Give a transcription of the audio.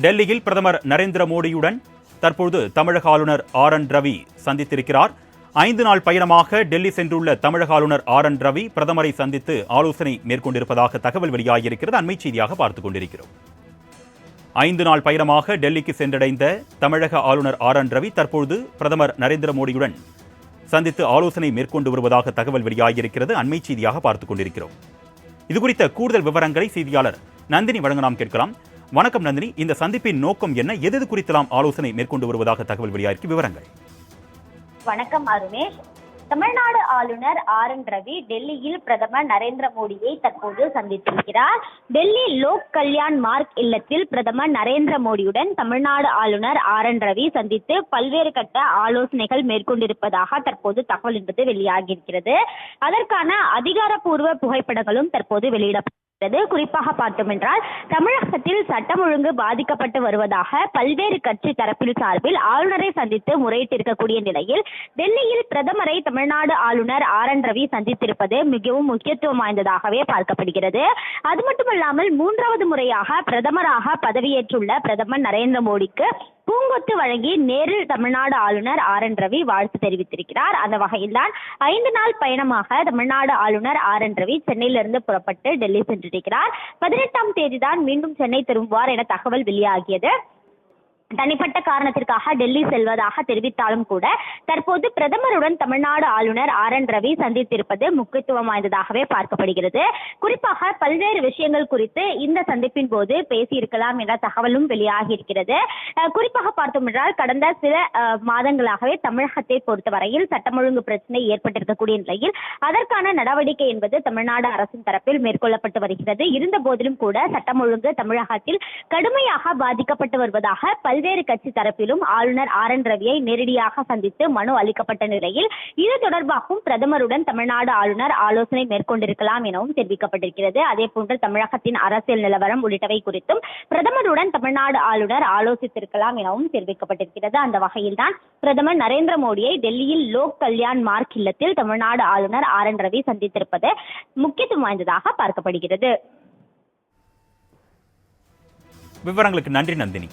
டெல்லியில் பிரதமர் நரேந்திர மோடியுடன் தற்போது தமிழக ஆளுநர் RN ரவி சந்தித்திருக்கிறார். 5 நாள் பயணமாக டெல்லி சென்றுள்ள தமிழக ஆளுநர் RN ரவி பிரதமரை சந்தித்து ஆலோசனை மேற்கொண்டிருப்பதாக தகவல் வெளியாகியிருக்கிறது. அண்மை செய்தியாக பார்த்துக் கொண்டிருக்கிறோம். 5 நாள் பயணமாக டெல்லிக்கு சென்றடைந்த தமிழக ஆளுநர் RN ரவி தற்போது பிரதமர் நரேந்திர மோடியுடன் சந்தித்து ஆலோசனை மேற்கொண்டு வருவதாக தகவல் வெளியாகியிருக்கிறது. அண்மை செய்தியாக பார்த்துக் கொண்டிருக்கிறோம். இதுகுறித்த கூடுதல் விவரங்களை செய்தியாளர் நந்தினி வழங்க நாம் கேட்கலாம். வணக்கம் நந்தினி, இந்த சந்திப்பின் நோக்கம் என்ன? எது குறித்தெல்லாம் ஆலோசனை மேற்கொண்டு வருவதாக தகவல் வெளியாகி விவரங்கள்? வணக்கம் அருணேஷ். தமிழ்நாடு ஆளுநர் RN ரவி டெல்லியில் பிரதமர் நரேந்திர மோடியை தற்போது சந்தித்திருக்கிறார். டெல்லி லோக் கல்யாண் மார்க் இல்லத்தில் பிரதமர் நரேந்திர மோடியுடன் தமிழ்நாடு ஆளுநர் RN ரவி சந்தித்து பல்வேறு கட்ட ஆலோசனைகள் மேற்கொண்டிருப்பதாக தற்போது தகவல் என்பது வெளியாகியிருக்கிறது. அதற்கான அதிகாரப்பூர்வ புகைப்படங்களும் தற்போது வெளியிடப்பட்டது. குறிப்பாக பார்த்தோம் என்றால், தமிழகத்தில் சட்டம் ஒழுங்கு பாதிக்கப்பட்டு வருவதாக பல்வேறு கட்சி தரப்பில் சார்பில் ஆளுநரை சந்தித்து முறையிட்டிருக்கக்கூடிய நிலையில் டெல்லியில் பிரதமரை தமிழ்நாடு ஆளுநர் RN ரவி சந்தித்திருப்பது மிகவும் முக்கியத்துவம் வாய்ந்ததாகவே பார்க்கப்படுகிறது. அது மட்டுமல்லாமல் 3வது முறையாக பிரதமராக பதவியேற்றுள்ள பிரதமர் நரேந்திர மோடிக்கு பூங்கொத்து வழங்கி நேரில் தமிழ்நாடு ஆளுநர் RN ரவி வாழ்த்து தெரிவித்திருக்கிறார். அந்த வகையில்தான் 5 நாள் பயணமாக தமிழ்நாடு ஆளுநர் RN ரவி சென்னையிலிருந்து புறப்பட்டு டெல்லி சென்றிருக்கிறார். 18ஆம் தேதிதான் மீண்டும் சென்னை திரும்புவார் என தகவல் வெளியாகியது. தனிப்பட்ட காரணத்திற்காக டெல்லி செல்வதாக தெரிவித்தாலும் கூட தற்போது பிரதமருடன் தமிழ்நாடு ஆளுநர் RN ரவி சந்தித்திருப்பது முக்கியத்துவம் வாய்ந்ததாகவே பார்க்கப்படுகிறது. குறிப்பாக பல்வேறு விஷயங்கள் குறித்து இந்த சந்திப்பின் போது பேசியிருக்கலாம் என்ற தகவலும் வெளியாகி இருக்கிறது. குறிப்பாக பார்த்தோம் என்றால், கடந்த சில மாதங்களாகவே தமிழகத்தை பொறுத்தவரையில் சட்டம் ஒழுங்கு பிரச்சனை ஏற்பட்டிருக்கக்கூடிய நிலையில் அதற்கான நடவடிக்கை என்பது தமிழ்நாடு அரசின் தரப்பில் மேற்கொள்ளப்பட்டு வருகிறது. இருந்த போதிலும் கூட சட்டம் ஒழுங்கு தமிழகத்தில் கடுமையாக பாதிக்கப்பட்டு வருவதாக பல்வேறு கட்சி தரப்பிலும் ஆளுநர் RN ரவியை நேரடியாக சந்தித்து மனு அளிக்கப்பட்ட நிலையில் இது தொடர்பாகவும் பிரதமருடன் தமிழ்நாடு ஆளுநர் ஆலோசனை மேற்கொண்டிருக்கலாம் எனவும் தெரிவிக்கப்பட்டிருக்கிறது. அதே போன்று தமிழகத்தின் அரசியல் நிலவரம் உள்ளிட்டவை குறித்தும் பிரதமருடன் தமிழ்நாடு ஆளுநர் ஆலோசித்திருக்கலாம் எனவும் தெரிவிக்கப்பட்டிருக்கிறது. அந்த வகையில்தான் பிரதமர் நரேந்திர மோடியை டெல்லியில் லோக் கல்யாண் மார்க் இல்லத்தில் தமிழ்நாடு ஆளுநர் RN ரவி சந்தித்திருப்பது முக்கியத்துவம் வாய்ந்ததாக பார்க்கப்படுகிறது. விவரங்களுக்கு நன்றி நந்தினி.